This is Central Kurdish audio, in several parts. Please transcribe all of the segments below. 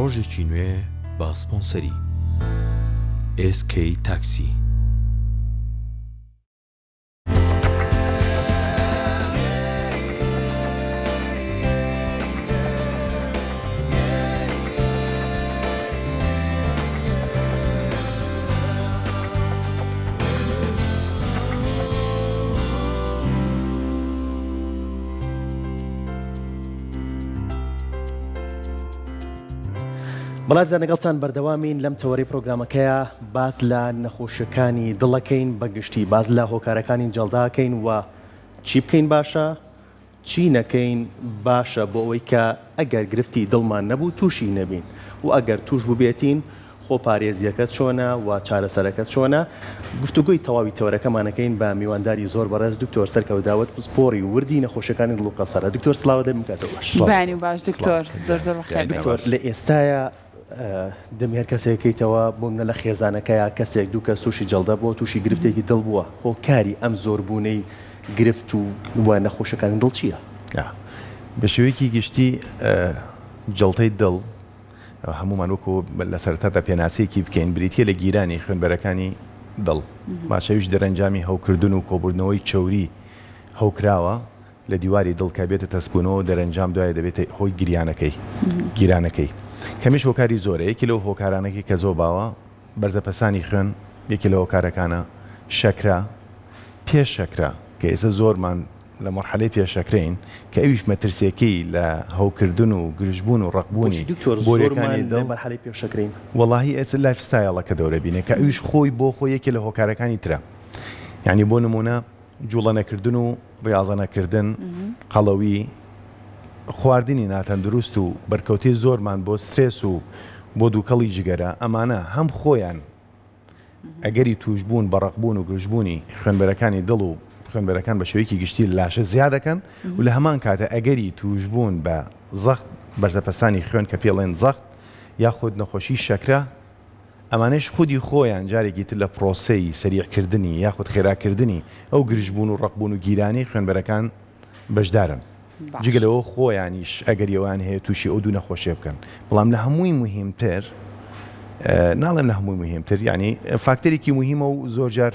ڕۆژێکی نوێ با سپۆنسەری SK تاکسی. بەڵاتدا لەگەڵتان بەردەوامین لەم تەوەری پرۆگرامەکەیە باز لە نەخۆشیەکانی دڵەکەین بەگشتی باز لە هۆکارەکانی جەڵداکەین و چی بکەین باشە چی نەکەین باشە بۆ ئەوەی کە ئەگەر گرفتی دڵمان نەبوو تووشی نەبین و ئەگەر توش ببێتین خۆپارێزیەکەت چۆنە و چارەسەرەکەت چۆنە. گفتوگوی تەواوی تەوەرەکەمانەکەین بە میوانداری زۆر بەڕێز دکتۆر سەرکەوتداوت پسپۆری وردی نەخۆشیەکانی دڵ و قەسەرە. دکتۆر سڵاو دەبم کاتەوە. بانی و باش دکتۆر زۆر بەخێر. دکتۆر لە ئێستایە دەمێر کەسێکیتەوە بوومە لە خێزانەکەیە کەسێک دوو کەس تووشی جەڵدە بووە تووشی گرفتێکی دڵ بووە هۆکاری ئەم زۆربوونەی گرفت و نەخۆشەکانی دڵ چییە؟ بە شێوەیەکی گشتی جەڵتەی دڵ هەمومان وەکو لە سەرەتادا پێناسەیەکی بکەین بریتە لە گیرانی خوێنبەرەکانی دڵ باشەویش دەرەنجامی هەوکردن و کۆبوردنەوەی چەوری هەوکراوە لە دیواری دڵ کە بێتە تەسبوونەوە دەرەنجام دوایە دەبێتە هۆی گیرانەکەی کەمیش هۆکاری زۆرە یەکی لەو هۆکارانێکی کە زۆر باوە بەرزەپەسانی خوێن یەکی لە هۆکارەکانە شەکرا پێش شەکرا کە ئێستا زۆرمان لە مەرحەلەی پێشەکرین کە ئەویش مەترسیەکەی لە هەوکردن و گرژبوون و ڕقبوونی بۆریەکانی دڵ مەرحەلەی پێشەکرین وەڵاهی ئێستا لایف ستایڵەکە دەورە بینێ کە ئەویش خۆی بۆ خۆی یەکی لە هۆکارەکانی ترە یعنی بۆ نمونە جوڵە نەکردن و ڕاضە نەکردن قەڵەوی خواردنی ناتەندروست و بەرکەوتی زۆرمان بۆ سترێس و بۆ دووکەڵی جگەرە ئەمانە هەم خۆیان ئەگەری توشبوون بەڕقبوون و گرژبوونی خوێنبەرەکانی دڵ و خوێنبەرەکان بە شێوەیەکی گشتی لاشە زیادەکەن و لە هەمان کاتە ئەگەری توشبوون بە زەخت بەرزەپەسانی خوێن کە پێڵێن زەخت یاخود نەخۆشی شەکرا ئەمانەش خودی خۆیان جارێکی تر لە پرۆسەی سەریعکردنی یاخود خێراکردنی ئەو گرژبوون و ڕقبوون و گیرانی خوێنبەرەکان بەشدارن جگەلەوە خۆیانیش ئەگەریەوەیان هەیە تووشی ئەو دوو نەخۆشیە بکەن بەڵام لە هەمووی مهمتر ناڵێم لە هەمووی مهمتر یعنی فاکتەرێکی مهمە و زۆر جار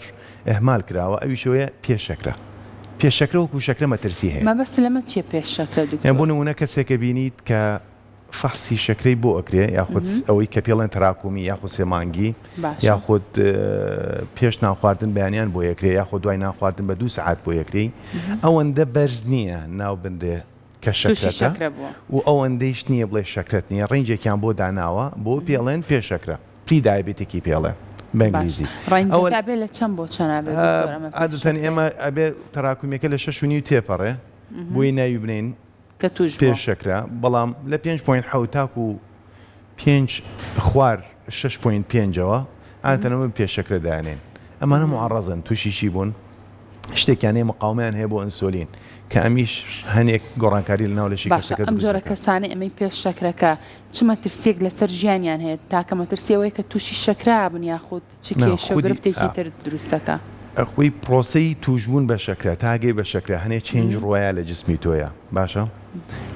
ئەهمال کراوە ئەویشەوەیە پێشەکرا پێشەکرە وەکو شەکرە مەترسی هەیە مەبەست لەمە چیە پێشەکرە یان بۆ نمونە کەسێکە بینیت کە فەحسی شەکرەی بۆ ئەکرێ یاخود ئەوەی کە پێڵێن تەراکومی یاخود سێمانگی یاخود پێش ناخواردن بەیانیان بۆ یەکرێ یاخود دوای ناخواردن بە 2 سەعات بۆ یەکرێ ئەوەندە بەرز نییە ناو بندێ کە شەکرەتە و ئەوەندەیش نییە بڵێ شەکرەت نییە ڕێنجێکیان بۆ داناوە بۆ پێڵێن پێشەکرە پری دایبێتێکی پێڵێن بەنگلیزی ڕێنجەکە لە چەند بۆ چەند عادەتەن ئێمە ئەبێ تەراکومیەکە لە 6.5 تێپەڕێ بۆی ناوی بنین پێش شەکرا بەڵام لە 5.7 تاکو 5 خوار 6.5ەوە ئاتەنەوە پێشەکرە دایانێن ئەمانە معڕەزن تووشیشی بوون شتێکیانەیە مقاومەیان هەیە بۆ ئینسولین کە ئەمیش هەنێک گۆڕانکاری لە ناو لەشی کەسەکە ئەم جۆرە کەسانی ئەمەی پێش شەکرەکە چ مەترسیەک لەسەر ژیانیان هەیە تاکە مەترسیەوەی کە تووشی شەکرا بن یاخود چ کێشە گرفتێکی تر دروستەکە خۆی پرۆسەی توشبوون بە شەکرە تاگەی بە شەکرە هەنێ چێنج ڕۆیە لە جسمی تۆیە باشە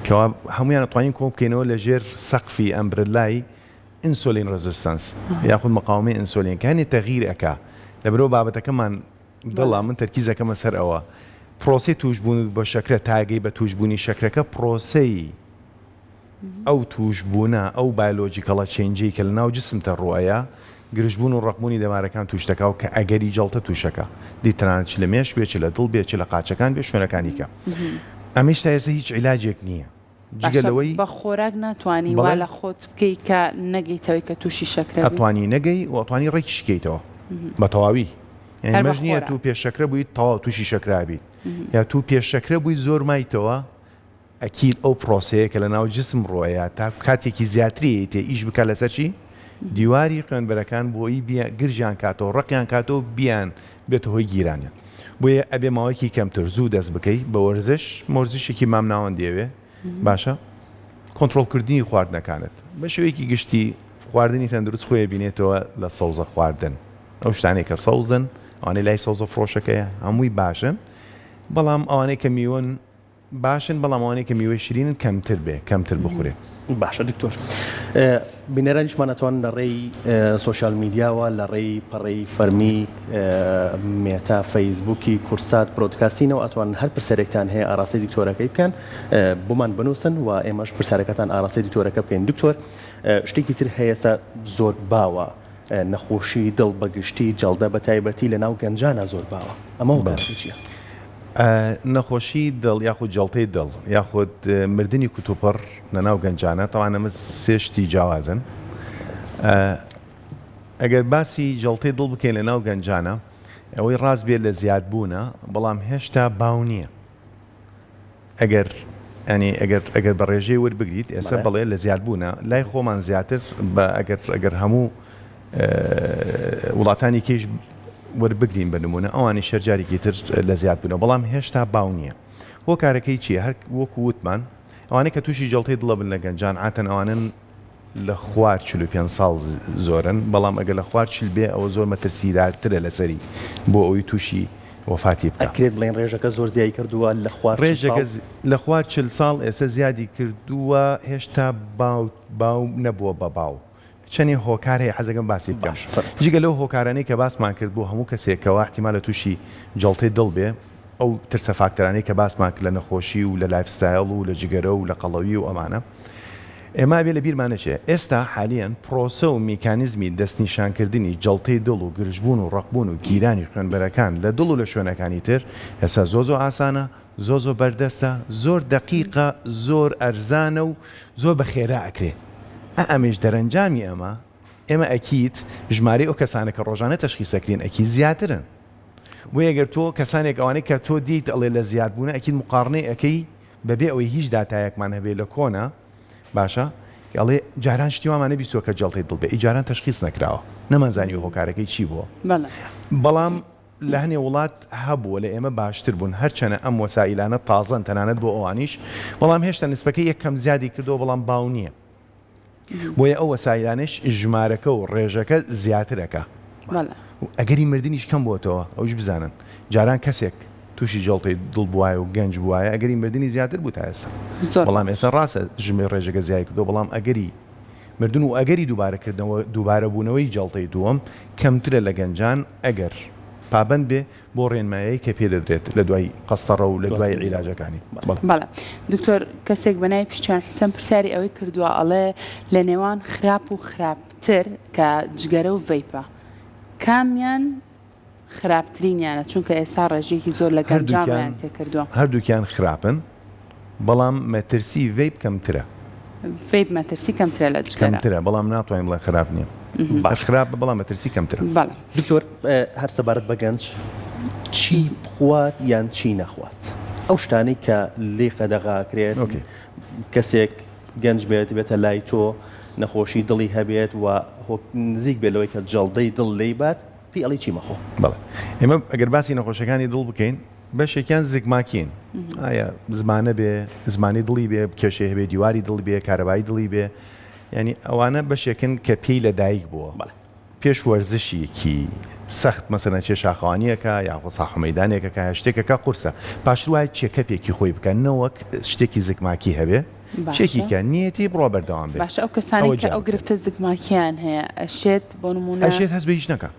کەوا هەمویان دەتوانین کۆ بکەینەوە لە ژێر سەقفی ئەمبرلای ئینسولین ڕێزیستەنس یاخود مقاومەی ئینسولین کە هەنێ تەغییر ئەکا لەبەرەوە بابەتەکەمان دڵا من تەرکیزەکەمە سەر ئەوە پرۆسی توشبوون بە شەکرە تاگەی بە توشبوونی شەکرەکە پرۆسەی ئەو توشبوونە ئەو بایۆلۆجیکەڵە چێنجی کە لە ناو جسمتە ڕوایە گرژبوون و ڕقبوونی دەمارەکان توشتەکە و کە ئەگەری جەڵتە تووشەکە دیتەنانەت لە مێش بێت لە دڵ بێت لە قاچەکان بێ شوێنەکانی کە ئەمیش تا ئێستا هیچ عیلاجێک نییە جگەلەوەی بە خۆراک ناتوانانی وا لە خۆت بکەی کە نەگەیتەوەی کە تووشی شەکرە ئەتوانی نەگەی و ئەتوانی ڕێکی شکەیتەوە بە تەواوی مەژ نییە تو پێشەکرە بوویت تەواو تووشی شەکرابیت یا تو پێشەکرە بوویت زۆر مایتەوە ئەکید ئەو پرۆسەیە کە لە ناو جسم ڕۆیە تا کاتێکی زیاتری تێ ئیش بکە لەسەرچی دیواری خوێنبەرەکان بۆی گرژیان کاتەوە ڕقیان کاتەوە بیان بێتە هۆی گیرانە بۆیە ئەبێ ماوەیەکی کەمتر زوو دەست بکەیت بە وەرزش مۆرزشێکی مام ناوەن دێوێ باشە کۆنتڕۆڵکردنی خواردنەکانت بە شێوەیەکی گشتی خواردنی تەندروست خۆیە بینێتەوە لە سەوزە خواردن ئەو شتانێک کە سەوزن ئەوانەی لای سەوزە فرۆشەکەیە هەمووی باشن بەڵام ئەوانەی کە میوەن باشن بەڵام ئەوانەی کە میوەی شیرینن کەمتر بێ کەمتر بخورێ باشە دکتۆر بینەرانیشمانەتوان لە ڕێی سوۆشال میدیاوە لە ڕێی پەڕەی فەرمی مێتا فەیسبووکی کورسات برۆدکاستینەوە ئەتوان هەر پرسیارێکتان هەیە ئاراستی دکتۆرەکەی بکەن بۆمان بنووسن و ئێمەش پرسیارەکەتان ئاراستی دکتۆرەکە بکەین. دکتۆر شتێکی تر هەیەستا زۆر باوە نەخۆشی دڵ بەگشتی جەڵدە بە تایبەتی لە ناو گەنجانە زۆر باوە ئەمە چیە؟ نەخۆشی دڵ یاخود جەڵتەی دڵ یاخود مردنی کوتوپڕ لە ناو گەنجانە تەوان ئەمە سێشتی جیاوازن. ئەگەر باسی جەڵتەی دڵ بکەین لە ناو گەنجانە ئەوەی ڕاست بێت لە زیادبوونە بەڵام هێشتا باو نییە. ئەگەر بە ڕێژەی وەربگریت ئێستا بڵێ لە زیادبوونە لای خۆمان زیاتر ئەگەر هەموو وڵاتانی کێش وەربگرین بە نمونە ئەوانی شەرجارێکی تر لە زیاد بوونە بەڵام هێشتا باو نییە. بۆ کارەکەی چییە؟ هەر وەکو وتمان ئەوانەی کە تووشی جەڵتەی دڵە بن لە گەنجان عاتەن ئەوانن لە خوار 45 ساڵ زۆرن بەڵام ئەگەر لە خوار چل بێ ئەوە زۆر مەترسیدارترە لەسەری بۆ ئەوەی تووشی وەفاتی بکە. ئەکرێت بڵێن ڕێژەکە زۆر زیایی کردووە لە خوار ڕێژەکە لە خوار 40 ساڵ ئێستا زیادی کردووە هێشتا باو نەبووە بە باو. چەنی هۆکار هەیە حەزەکەم باسی بکەم. جگە لەو هۆکارانەی کە باسمان کرد بۆ هەموو کەسێکەوە احتیمالە تووشی جەڵتەی دڵ بێ ئەو ترسە فاکتەرانەی کە باسمان کرد لە نەخۆشی و لە لایفستایل و لە جگەرە و لە قەڵەوی و ئەمانە ئێمە بێ لە بیرمانەچێ ئێستا حالیان پرۆسە و میکانیزمی دەستنیشانکردنی جەڵتەی دڵ و گرژبوون و ڕقبوون و گیرانی خوێنبەرەکان لە دڵ و لە شوێنەکانی تر ئێستا زۆ ئاسانە زۆ بەردەستە زۆر دقیقە زۆر ئەرزانە و زۆر بە خێرا ئەکرێ. ئەمەش دەرەنجامی ئێمە ئەکیت ژمارەی ئەو کەسانە کە ڕۆژانە تەشخیصەکرین ئەکی زیاترن. بۆ ئەگەر تۆ کەسانێک ئەوانەی کە تۆ دیت ئەڵێ لە زیادبوونە ئەکیت مقارنەی ئەەکەی بەبێ ئەوەی هیچ داتایەکمان هەبێ لە کۆنا باشە ئەڵێ جاران شتی وامانە بیستوە کە جەڵتەی دڵ بێ ئیجاران تەشخیص نەکراوە نەمانزانی و هۆکارەکەی چی بووە. بەڵام لە هەنێ وڵات هەبووە لە ئێمە باشتر بوون هەرچەنە ئەم وەسائلانە تازەن تەنانەت بۆ ئەوانیش بەڵام هێشتا نسبەکەی یەکەم زیادی کردەوە بەڵام باو نییە. بۆیە ئەو وەسایلانش ژمارەکە و ڕێژەکە زیاترەکە. ئەگەری مردنیش کەم بۆتەوە ئەوش بزانن جاران کەسێک تووشی جەڵتەی دڵ بووایە و گەنج بووایە ئەگەری مردنی زیاتر بوو تا ئێستا. بەڵام ئێستا ڕاستە ژمێ ڕێژەکە زیای کردەوە بەڵام ئەگەری مردن و ئەگەری دووبارەکردنەوە دووبارە بوونەوەی جەڵتەی دووەم کەمترە لە گەنجان ئەگەر پابند بێ بۆ ڕێنمایەی کە پێ دەدرێت لە دوای قەستەڕە و لە دوای عیلاجەکانی. بەڵێ دکتۆر کەسێک بەنای پیشیان حیسەن پرسیاری ئەوەی کردووە ئەڵێ لە نێوان خراپ و خراپتر کە جگەرە و ڤەیپە کامیان خراپترینیانە چونکە ئێستا ڕێژێکی زۆر لە گەنجامیان تێ کردووە. هەردووکیان خراپن بەڵام مەترسی ڤەیپ کەمترە. ڤەیپ مەترسی کەمترە لە جگەرە کەمترە بەڵام ناتوانین بڵێ خراپ نییە. باش خراپ بەڵام مەترسی کەمترە. دکتۆر هەر سەبارەت بە گەنج چی بخوات یان چی نەخوات ئەو شتانەی کە لێ قەدەغاکرێت کەسێک گەنج بێت بێتە لای تۆ نەخۆشی دڵی هەبێت و نزیک بێت لەوەی کە جەڵدەی دڵ لێی بات پێی ئەڵی چی مەخۆ. بەڵێ ئێمە ئەگەر باسی نەخۆشەکانی دڵ بکەین بەشێکیان زگماکین ئایا زمانە بێ زمانی دڵی بێ کێشێ هەبێ دیواری دڵ بێ کارەبایی دڵی بێ ینی ئەوانە بەشێکن کە پێی لە دایک بووە پێش وەرزشیەکی سەخت مەسەنە چێ شاخەوانیەکە یاخۆ ساحمەیدانێکە کە شتێکەکە قورسە پاشر وایە چێکەپێکی خۆی بکەن نەوەک شتێکی زگماکی هەبێ شێکیکە نیەتی بڕۆ بەردەوام بێت. باشە ئەو کەسانی کە ئەو گرفتە زگماکیان هەیە ئەشێت بۆ نمونە ئەشێت هەست بە هیچ نەکە.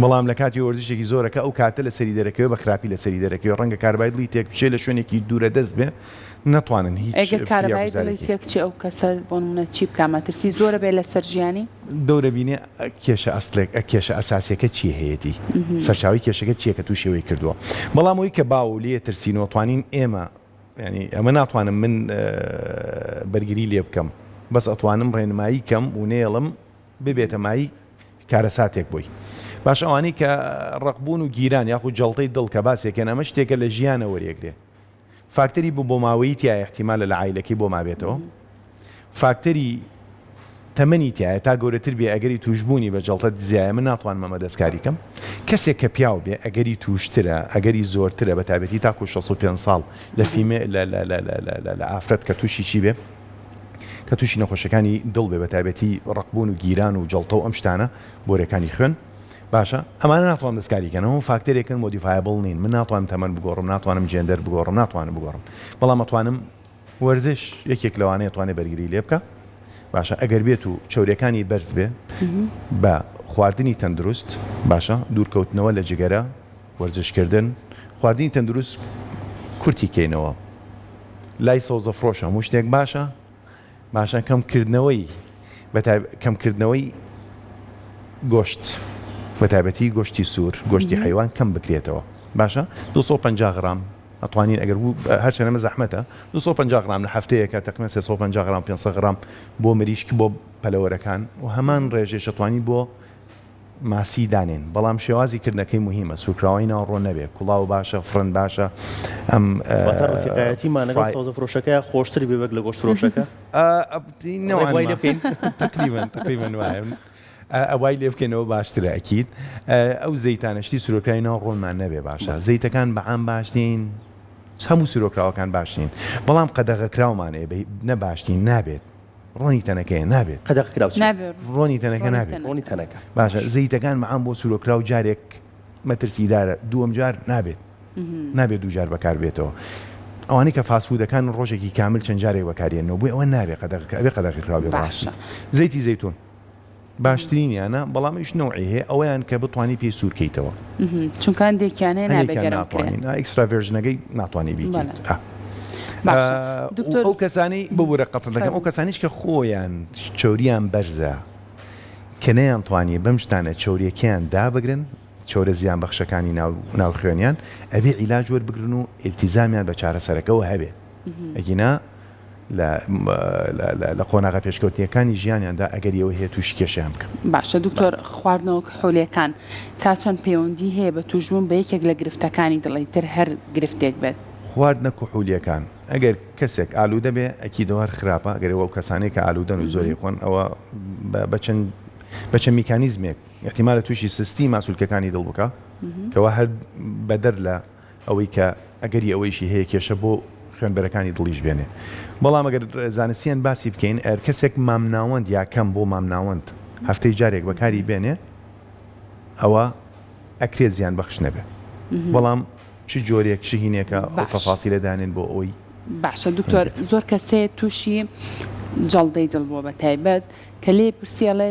بەڵام لە کاتی وەرزشێکی زۆرەکە ئەو کاتە لە سەری دەرەکەوێ بە خراپی لە سەری دەرەکەوێ ڕەنگە کاربای دڵی تێک بچێ لە شوێنێکی دوورە دەست بێ ناتوانن هیچ ئەگەر کارەبای دڵی تێکچێ ئەو کەسە بۆ نمونە چی بکە مەترسی زۆرە بێت لە سەر ژیانی دەورە بینێ کێشە ئەسڵێک کێشە ئەساسیەکە چی هەیەی سەرچاوی کێشەکە چیە کە تووشەوەی کردووە بەڵام ئەوی کە باو لێ ترسینەوە توانین ئێمە ینی ئەمە ناتوانم من بەرگری لێ بکەم بەس ئەتوانم ڕێنمایی کەم و نێڵم ببێتە مای کارە ساتێک بووی باش ئەوانەی کە ڕقبوون و گیران یاخود جەڵتەی دڵ کە باسێکێن ئەمە شتێکە لە ژیانە وەرێگرێ فاکتەری بۆ ماوەیی تایە احتیمالە لە عایلەکەی بۆ مابێتەوە فاکتەری تەمەنی تایە تا گەورەتر بێ ئەگەری توشبوونی بە جەڵتە دزایە من ناتوانم ئەمە دەستکاری کەم کەسێک کە پیاو بێ ئەگەری توشترە ئەگەری زۆرترە بە تایبەتی تاکو 65 ساڵ لە فیمێ لە ئافرەت کە تووشی چی بێ کە تووشی نەخۆشەکانی دڵ بێ بە تایبەتی ڕقبوون و گیران و جەڵتە و ئەم شتانە بۆرەکانی خوێن باشە ئەمانە ناتوان دەستکاریکەنەوە فاکتەرێکن مۆدیفایبڵ نین من ناتوانم تەمەن بگۆڕم ناتوانم جێندەر بگۆڕم ناتوانم بگۆڕم بەڵام ئەتوانم وەرزش یەکێک لەوانەیە توانێت بەرگری لێ بکە باشە ئەگەر بێت و چۆریەکانی بەرز بێ بە خواردنی تەندروست باشە دوورکەوتنەوە لە جگەرە وەرزشکردن خواردنی تەندروست کورتی کەینەوە لای سەوزە فرۆشە هەموو شتێک باشە کەمکردنەوەی گۆشت بە تایبەتی گۆشتی سوور گۆشتی حیوان کەم بکرێتەوە باشە 250 غرام ئەتوانین ئەگەر بوو هەرچە نەمە زەحمەتە 250 غرام لە هەفتەیەکە تقریباً 350 غرام 500 غرام بۆ مریشک بۆ پەلەوەرەکان و هەمان ڕێژێ شەتوانی بۆ ماسی دانێن بەڵام شێوازی کردنەکەی مهمە سوکراوی ناوڕۆ نەبێ کوڵاو باشە فرن باشە ئەم ڕفیقایەتیمان لەگەڵ سەوزە فرۆشەکە خۆشتری بێبک لە گۆشت فرۆشەکە تقریباً وایە ئەوای لێ بکەنەوە باشترە ئەکید ئەو زەیتانەشتی سورۆکرای ناو ڕۆڵمان نەبێ باشە زەیتەکان بەعام باشتین هەموو سورۆکراوەکان باشتین بەڵام قەدەغەکراومانەیە نەباشتین نابێت ڕۆنی تەنەکەی نابێت قەدەغەکراو ڕۆنی تەنەکە نابێت ڕۆنی تەنەکە باشە زەیتەکان بەعام بۆ سورۆکراو جارێک مەترسیدارە دووەم جار نابێت دوو جار بەکار بێتەوە ئەوانەی کە فاسفودەکان ڕۆژێکی کامل چەند جارێک بەکارێنەوە بۆی ئەوە نابێت قەدەغەکراو بێ ڕاستی زەیتی زەیتون باشترینیانە بەڵامیش نوعی هەیە ئەویان کە بتوانانی پێی سوورکەیتەوە چونکان دێکیانەیە نابێت ئەکستراڤێژنەکەی ناتوانانی بیکەیت ئەو کەسانی ببوورە قەتەکەم ئەو کەسانیش کە خۆیان چۆریان بەرزە کە نەیانتوانی بەم شتانە چۆریەکەیان دابگرن چۆرە زیان بەخشەکانی ناو خوێنیان ئەبێ عیلاج وەربگرن و ئیلتیزامیان بە چارەسەرەکەەوە هەبێ ئەگینا لە قۆناغا پێشکەوتیەکانی ژیانیاندا ئەگەریەوە هەیە تووشی کێشیان بکەم باشە دکتۆر خواردنەوە کحولیەکان تا چەند پەیوەندی هەیە بە توژبوون بە یەکێک لە گرفتەکانی دڵی تر هەر گرفتێک بێت خواردنە کوحولیەکان ئەگەر کەسێک ئالوودە بێ ئەکیدەوە هەر خراپە ئەگەرەوە و کەسانێک کە ئالوودەن و زۆری خۆن ئەوە بەچەند میکانیزمێک احتیمالە تووشی سستی ماسوولکەکانی دڵ بکە کەەوە هەر بەدەر لە ئەوەی کە ئەگەری ئەوەیشی هەیە کێشە بۆ خوێنبەرەکانی دڵیش بێنێ بەڵام ئەگەر زانستیان باسی بکەین ئەر کەسێک مامناوەند یا کەم بۆ مامناوەند هەفتەی جارێک بەکاری بێنێ ئەوە ئەکرێت زیان بەخش نەبێ بەڵام چ جۆرێک چ هینێکە ئەو تەفاسی لەدانێن بۆ ئەوی باشە دکتۆر زۆر کەسێ تووشی جەڵدەی دڵ بۆ بە تایبەت کە لێ پرسیڵێ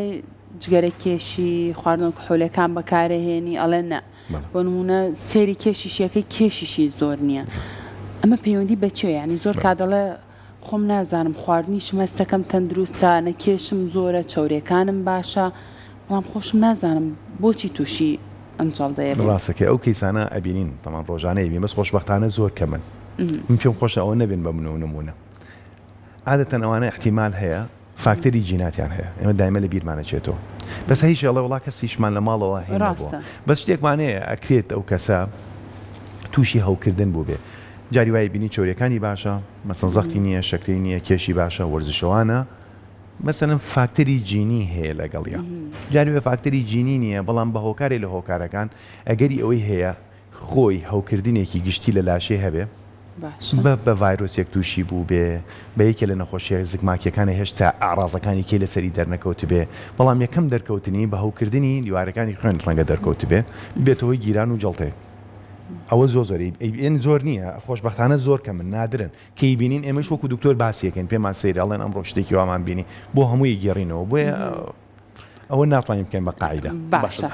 جگەرە کێشی خواردنەوە کحولەکان بەکارەهێنی ئەڵێ نە بۆ نمونە سێری کێشیشیەکەی کێشیشی زۆر نییە ئەمە پەیوەندی بەچێ ینی زۆر کادەڵێ خۆم نازانم خواردنیشم هەستەکەم تەندروستە نەکێشم زۆرە چاوریەکانم باشە بەڵام خۆشم نازانم بۆچی تووشی ئەم جەڵدەیە ڕاستەکە ئەو کەیسانە ئەبینین تەمان ڕۆژانەیە بین بەس خۆشبەختانە زۆر کەمن من پێم خۆشە ئەوە نەبێن بە من و نمونە عادەتەن ئەوانە احتیمال هەیە فاکتەری جیناتیان هەیە ئێمە دایمە لە بیرمانەچێتەوە بەس هیچ ئەڵێ وڵا کەسیشمان لە ماڵەوە هێنابووە بەس شتێکمانەیە ئەکرێت ئەو کەسە تووشی هەوکردن بوو بێ جاری وای بینی چۆریەکانی باشە مەسەن زەختی نییە شەکرەی نییە کێشی باشە وەرزشەوانە مەسەن فاکتەری جینی هەیە لەگەڵیە جاری وای فاکتەری جینی نییە بەڵام بە هۆکارێ لە هۆکارەکان ئەگەری ئەوەی هەیە خۆی هەوکردنێکی گشتی لە لاشێ هەبێ بە ڤایرۆسێک تووشی بوو بێ بە یەکێ لە نەخۆشیە زگماکیەکانی هێشتا ئاڕازەکانی کێ لەسەری دەرنەکەوت بێ بەڵام یەکەم دەرکەوتنی بە هەوکردنی دیوارەکانی خوێن ڕەنگە دەرکەوت بێ بێتەوەی گیران و جەڵتێ ئەوە زۆری ئەن زۆر نییە خۆشبەختانە زۆر کە من نادرن کەی بینین ئێمەش وەکو دکتۆر باسیەکەن پێمان سەیراڵێن ئەمڕۆ شتێکی وامان بینی بۆ هەمووی گێڕینەوە بۆیە ئەوە ناتوانین بکەین بە قاعدە باشە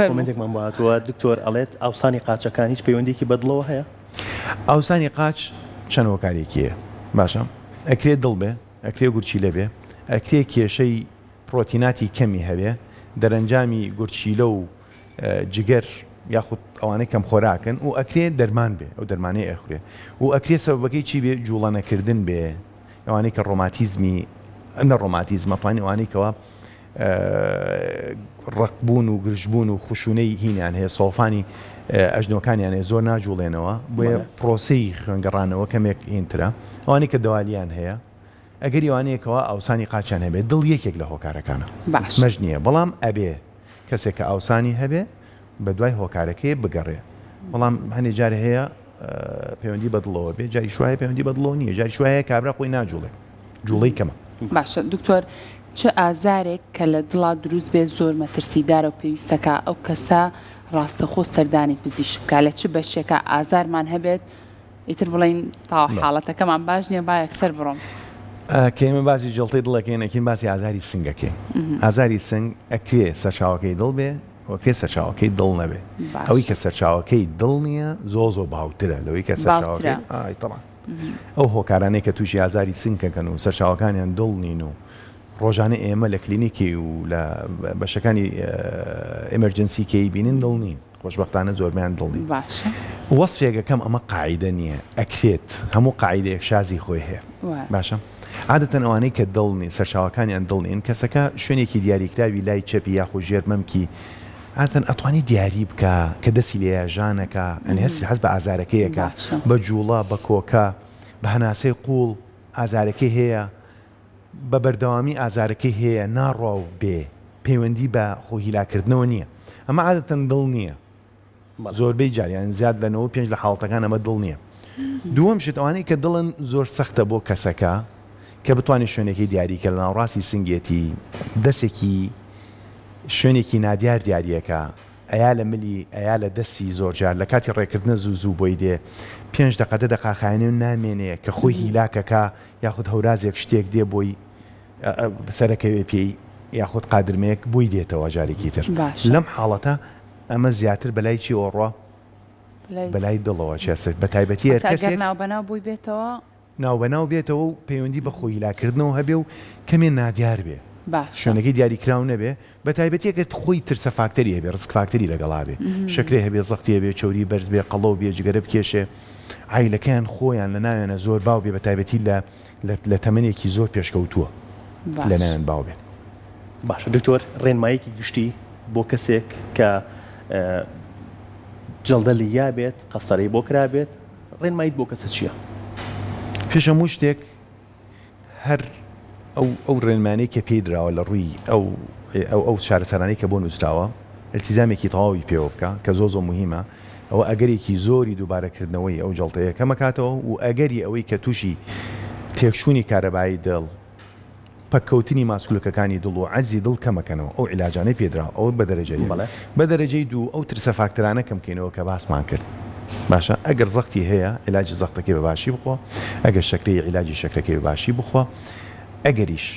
کۆمنتێکمان بۆ هاتووە دکتۆر ئەڵێت ئاوسانی قاچەکان هیچ پەیوەندێکی بەدڵەوە هەیە ئاوسانی قاچ چەند هۆکارێکیە باشە ئەکرێت دڵ بێ ئەکرێ گورچیلە بێ ئەکرێ کێشەی پرۆتیناتی کەمی هەبێ دەرەنجامی گورچیلە و جگەر یاخود ئەوانەی کەم خۆراکن و ئەکرێ دەرمان بێ ئەو دەرمانەی ئەخورێ و ئەکرێ سەبەکەی چی بێ جوڵانەکردن بێ ئەوانەی کە ڕۆماتیزمی ئەنە ڕۆماتیزمەتوانی ئەوانەی کەەوە ڕقبوون و گرژبوون و خوشونەی هینیان هەیە سۆفانی ئەژنۆکانیان هەیە زۆر ناجوڵێنەوە بۆیە پرۆسەی خوێنگەڕانەوە کەمێک ئینترە ئەوانەی کە دەوالیان هەیە ئەگەری ئەوانەیەکەوە ئاوسانی قاچیان هەبێت دڵ یەکێک لە هۆکارەکانە مەژ نییە بەڵام ئەبێ کەسێک کە ئاوسانی هەبێ بە دوای هۆکارەکەی بگەڕێ بەڵام هەنێ جارە هەیە پەیوەندی بەدڵەوە بێ جاری شوایە پەیوەندی بەدڵەوە نییە جاری شوایە کابرا خۆی ناجوڵێ جوڵەی کەمە باشە دکتۆر چه ئازارێک کە لە دڵا دروست بێت زۆر مەترسیدارە و پێویستەکە ئەو کەسە ڕاستەخۆ سەردانی پزیشک بکە لە چ بەشێکە ئازارمان هەبێت ئیتر بڵین تاوا حاڵەتەکەمان باش نییە با یەکسەر بڕۆم کەمە باسی جڵتەی دڵەکەین ئەکەین باسی ئازاری سنگەکەین ئازاری سنگ ئەکرێ سەرچاوەکەی دڵ بێ وەکرێ سەرچاوەکەی دڵ نەبێ ئەوەی کە سەرچاوەکەی دڵ نییە زۆ باوترە لەوەی کە سەرچاوەکەی تەڵان ئەو هۆکارانەی کە تووشی ئازاری سنگەکەن و سەرچاوەکانیان دڵ نین و ڕۆژانە ئێمە لە کلینیکی و لە بەشەکانی ئەمەرجنسی کەی بینین دڵ نین خۆشبەختانە زۆربیان دڵنی وەسفێگەکەم ئەمە قاعدە نییە ئەکرێت هەموو قاعدەیەک شازی خۆی هەیە باشە عادەتەن ئەوانەی کە دڵنی سەرچاوەکانیان دڵنین کەسەکە شوێنێکی دیاریکراوی لای چەپی یاخۆ ژێرمەمکی ئاتەن ئەتوانی دیاری بکە کە دەسی لێ ژانەکە ئەنی هەست بە ئازارەکەیەکە بە جوڵە بە کۆکە بە هەناسەی قوڵ ئازارەکەی هەیە بە بەردەوامی ئازارەکەی هەیە ناڕوا و بێ پەیوەندی بە خۆهیلاکردنەوە نییە ئەمە عادەتەن دڵ نییە زۆربەی جاریان زیاد لەنەوە پێنج لە حاڵەتەکان ئەمە دڵ نییە دووەم شت ئەوانەی کە دڵن زۆر سەختە بۆ کەسەکە کە بتوانێت شوێنێکی دیاریکە لە ناوڕاستی سنگێتی دەستێکی شوێنێکی نادیار دیاریەکە ئەیا لە ملی ئەیا لە دەستی زۆرجار لە کاتی ڕێکردنە زوو بۆی دێ 5 دقەدە دەقاخانێ و نامێنەیە کە خۆی هیلاکەکە یاخود هەورازێک شتێک دێ بۆی سەرەکەوێ پێی یاخود قادرمەیەک بووی دێتەوە جارێکی تر لەم حاڵەتە ئەمە زیاتر بەلای چی ئۆڕۆ بەلای دڵەوە چێسە بە تایبەتی هەرکەسێک ناوبەناو بووی بێتەوە ناوبەناو بێتەوە و پەیوەندی بە خۆیلاکردنەوە هەبێ و کەمێ نادیار بێ شوێنەکەی دیاریکرااو نەبێ بە تایبەتیەکەت خۆی ترسە فاکتەری هەبێ ڕزق فاکتەری لەگەڵا بێ شکرێ هەبێ زەختی بێ چوری بەرز بێ قەڵەو بێ جگەرە بکێشێ عیلەکەیان خۆیان لە ناوێنە زۆر باو بێ بە تایبەتی لە تەمەنێکی زۆر پێشکەوتووە لە ناوێن باو بێ باشە دکتۆر ڕێنمایەکی گشتی بۆ کەسێک کە جڵدەلیا بێت قەسەرەی بۆ کرا بێت ڕێنمایت بۆ کەسە چییە؟ پێش هەموو شتێک هەر ئەو ڕێنمانەی کە پێی درراوە لە ڕووی ئەو چارەسەرانەی کە بۆ نووسراوە التیزامێکی تەواوی پێوە بکە کە زۆ مهمە ئەوە ئەگەرێکی زۆری دووبارەکردنەوەی ئەو جەڵتەیە کەمەکاتەوە و ئەگەری ئەوەی کە تووشی تێکشوونی کارەبایی دڵ پەککەوتنی ماسکولەکەەکانی دڵ و عەزی دڵ کەمەکەنەوە ئەو عیلاجانەی پێدرا ئەو بە دەرەجەی دوو ئەو ترسە فاکتەرانە کەمکەینەوە کە باسمان کرد باشە ئەگەر زەختی هەیە عیلاجی زەختەکەی بە باشی بخۆ ئەگەر شەکرەی عیلاجی شەکرەکەی بە باشی بخۆ ئەگەریش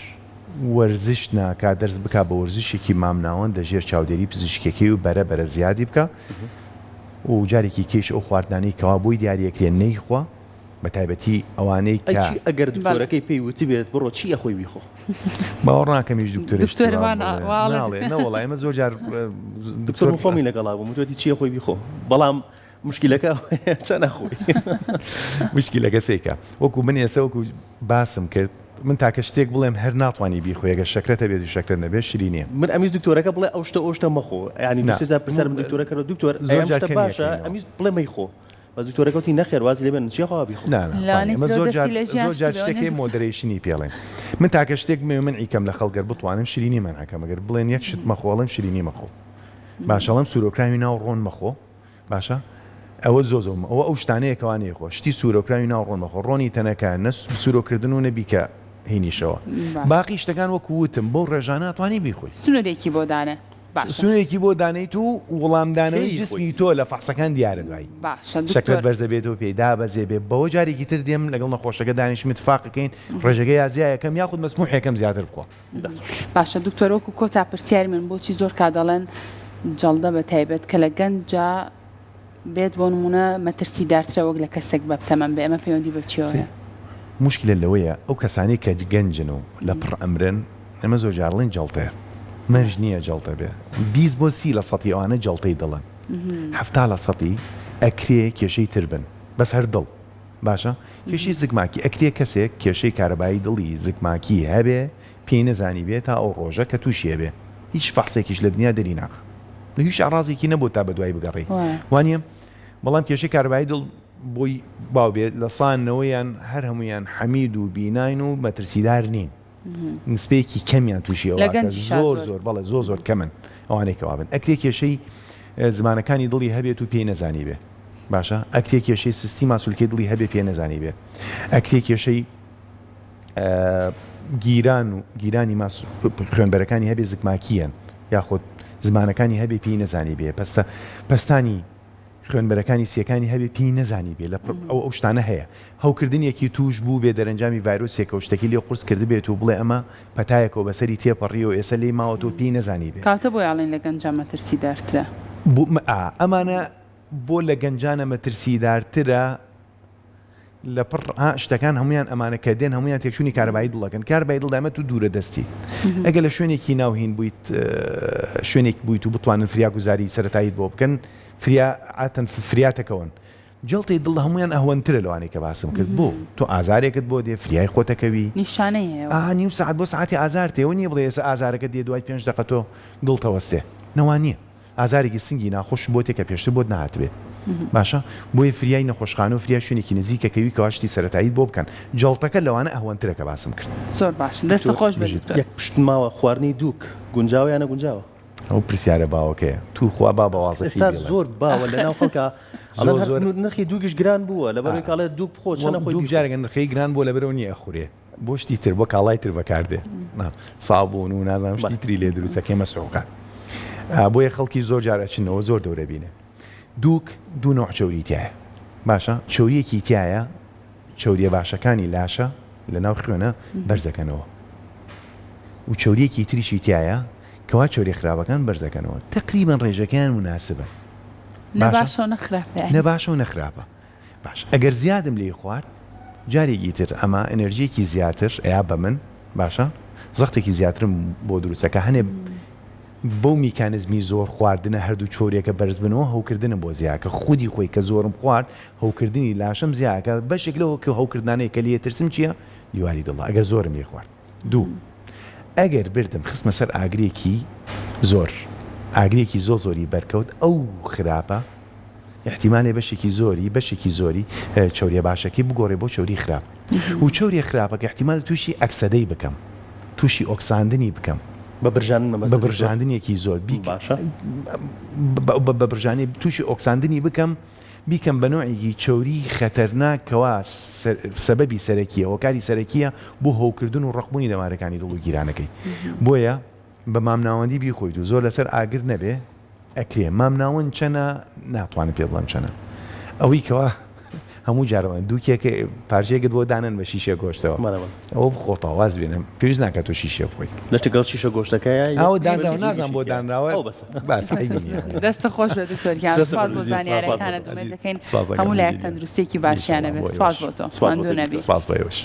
وەرزش ناکا دەرز بکە بە وەرزشێکی مامناوەن دەژێر چاودێری پزیشکێکی و بەرە زیادی بکە و جارێکی کێش ئەو خواردانەی کەوا بۆی دیارەکرێن نەیخوا بە تایبەتی ئەوانەی کە ئەگەر دکتۆرەکەی پێی وتی بێت بڕۆ چی ئەخۆی بیخۆ باوەڕ ناکەمیش دکتۆرەوەڵی ئەمە زۆر جار دکتۆر خۆمی لەگەڵا بوو وتی چی ئەخۆی بیخۆ بەڵام مشکلەکە چەند نەخۆی مشکلەکە سێکە وەکو من ئێستا وەکو باسم کرد من تاکە شتێک بڵێم هەر ناتوانانی بیخۆیەگە شەکرەتە بێت و شەکرە نەبێت شیرینیە من ئەمیز دکتۆرەکە بڵێ ئەو شتە مەخۆ ینی دوسێ پرسەر من دکتۆرەکە دکتۆر باشە ئەمیز بڵێ مەیخۆ بە دکتۆرەکەوتی نەخێر وازی لێ بن چی خوا بیخۆ زۆر جار شتێکی مۆدەرێشنی پێڵێن من تاکە شتێک من ئیکەم لە خەڵگەر بتوانم شیرینی منعکەم ئەگەر بڵێن یەک شت مەخۆڵم شیرینی مەخۆ باشەڵم سوورۆکراوی ناو ڕۆن مەخۆ باشە ئەوە زۆزۆم ئەوە ئەو شتانەیەکەوانەیە خۆ شتی سوورۆکراوی ناو ڕۆن مەخۆ ڕۆنی تەنەکە نە سوورۆکردن و نەبی کە هینیشەوە باقی شتەکان وەکو وتم بۆ ڕێژانە توانی بیخۆی سنوورێکی بۆ دانە سوورێکی بۆ دانیت و وەڵامدانەوەی جسمی تۆ لە فەحسەکان دیارە دوایی شەکرت بەرزە بێت و پێدا بەزێ بێ بەوە جارێکی تر دێم لەگەڵ نەخۆشەکە دانیشت متفاقەکەین ڕێژەکە یازیایەکەم یاخود مەسموحێکم زیاتر بخۆ باشە دکتۆرۆکو کۆتا پرسیاری من بۆچی زۆر کادەڵێن جەڵدە بە تایبەت کە لە گەنجا بێت بۆ نمونە مەترسی دارترە وەک لە کەسێک بە تەمەن بێ ئەمە پەیوەندی بەچیەوەیە مشکلە لەوەیە ئەو کەسانی کە گەنجن و لە پڕ ئەمرن ئەمە زۆر جارڵین جەڵتەیە مەرج نییە جەڵتە بێ 20 بۆ 30 لە سەتی ئەوانە جەڵتەی دڵن 70 لە سەتی ئەکرێ کێشەی تر بن بەس هەر دڵ باشە کێشەی زگماکی ئەکرێ کەسێک کێشەی کارەبایی دڵی زگماکی هەبێ پێی نەزانی بێت تا ئەو ڕۆژە کە تووشیە بێ هیچ فەحسێکیش لە دنیا دەری ناخ لە هیچ ئاڕازێکی نەبوو تا بە دوای بگەڕی وانە بەڵام کێشەی کارەبایی دڵ بۆی باو بێت لە سانەوەیان هەر هەمویان حەمید و بیناین و مەترسیدار نین نسبەیەکی کەمیان تووشیەوە زۆر بەڵێ زۆر کەمن ئەوانەی کەوابن ئەکرێ کێشەی زمانەکانی دڵی هەبێت و پێی نەزانی بێ باشە ئەکرێ کێشەی سیستی ماسوولکەی دڵی هەبێ پێ نەزانی بێ ئەکرێ کێشەی گیرانی خوێنبەرەکانی هەبێ زگماکیان یاخود زمانەکانی هەبێ پێی نەزانی بێ پەستانی خوێنبەرەکانی سیەکانی هەبێ پێی نەزانی بێ لە ئەو شتانە هەیە هەوکردنیەکی توش بوو بێ دەرەنجامی ڤایرۆسێکە و شتێکی لێ قورس کرد بێت و بڵێ ئەمە پەتایەکەوە بەسەری تێپەڕیەوە ئێستا لێ ماوە تۆ پێی نەزانی بێ کاتە بۆ یاڵێن لە گەنجام مەترسیدارترە ئەمانە بۆ لە گەنجانە مەترسیدارترە لە پڕ شتەکان هەمویان ئەمانە کە دێن هەمویان تێکشونی کارەبایی دڵەکەن کاربای دڵدامەت و دوورە دەستی ئەگە لە شوێنێکی ناوهین بوویت شوێنێک بوویت و بتوانن فریاگوزاری سەرەتاییت بۆ بکەن فریاتەکەون جڵتی دڵ هەمویان ئەهوەنترە لەوانەیە کە باسم کرد بۆ تۆ ئازارێکت بۆ دێ فریای خۆتەکەوی نیشانەیە نیم ساعت بۆ ساعتی ئازار تێەوە نییە بڵێ ئێستا ئازارەکە دێ دوای 5 دقە تۆ دڵتەوەستێ نەوانە ئازارێکی سنگی ناخۆش بۆ تێکە پێشتر بۆت نهاتبێ باشە بۆیە فریای نەخۆشخانە و فریا شوێنێکی نزیکەکەوی کەواشتی سەرەتایی بۆ بکەن جڵتەکە لەوانە ئەهوەنترە کە باسم کرد زۆر باش دەستە خۆش بێت یەک پشت ماوە خواردنی دووک گونجاوە یانە گونجاوە ئەو پرسیارە باوەکەیە تو خوا با بەوازە ئێستا زۆر باوە لە ناو خەڵکە نرخی دووگیش گران بووە لە بەرەوەی کاڵێ دووک بخۆ چەنە خۆی دوو جارێک نرخەی گران بۆ لەبەرەوە نییە خوڕێ بۆ شتی تر بۆ کاڵای تر بەکاردێ سابوون و نازانم شتی تری لێ دروستەکەی مەسعوقات بۆیە خەڵکی زۆر جارەچنەوە زۆر دەورە بینێ دووک دوو نوع چۆری تایە باشە چۆریەکی تایە چۆریە باشەکانی لاشە لە ناو خوێنە بەرزەکەنەوە و چۆریەکی تریشی تایە کەوا چۆری خراپەکان بەرزەکەنەوە تقریبان ڕێژەکەیان مناسبە نەباشە و نەخراپە باش ئەگەر زیادم لێ خوارد جارێکی تر ئەمە ئەنەرژیەکی زیاتر ئەیا بە من باشە زەختێکی زیاترم بۆ دروستەکە هەنێ بەو میکانزمی زۆر خواردنە هەردوو چۆریەکە بەرز بنەوە هەوکردنە بۆ زیاکە خودی خۆی کە زۆرم خوارد هەوکردنی لاشم زیاکە بەشێک لەوە کە هەوکردانەیە کە لێ ترسم چییە دیواری دڵ ئەگەر زۆرم لێ خوارد دوو ئەگەر بردم خستمە سەر ئاگرێکی زۆر ئاگرێکی زۆری بەرکەوت ئەو خراپە احتیمالێ بەشێکی زۆری چۆریە باشەکەی بگۆڕێ بۆ چۆری خراپ و چۆری خراپەکە احتیمال تووشی ئەکسەدەی بکەم تووشی ئۆکساندنی بکەم بە برژاندنێکی زۆر بە برژانی تووشی ئۆکساندنی بیکەم بە نوعێکی چۆری خەتەرناکەوە سەبەبی سەرەکیە وەکاری سەرەکیە بۆ هەوکردن و ڕقبوونی دەمارەکانی دڵ و گیرانەکەی بۆیە بە مامناوەندی بیخۆیت و زۆر لەسەر ئاگر نەبێ ئەکرێ مامناوەند چەنە ناتوانێت پێ بڵم چەنە ئەوەی کەوا هەموو جارەوە دووکێکە پارچەیەکت بۆ دانن بە شیشە گۆشتەوە ئەوە بخۆتەواز بێنم پێویست ناکات تۆ شیشە بخۆی لەگەڵ شیشە گۆشتەکەیە ئەو دانراوە نازان بۆ دانراوە دەستە خۆش بێت دکتۆریان سپاس بۆ زانیاریەکانت دومێت دەکەین هەموو لایەک تەندروستێکی باشیانە بێت سپاس بۆ تۆ سپاس بۆ ئێوەش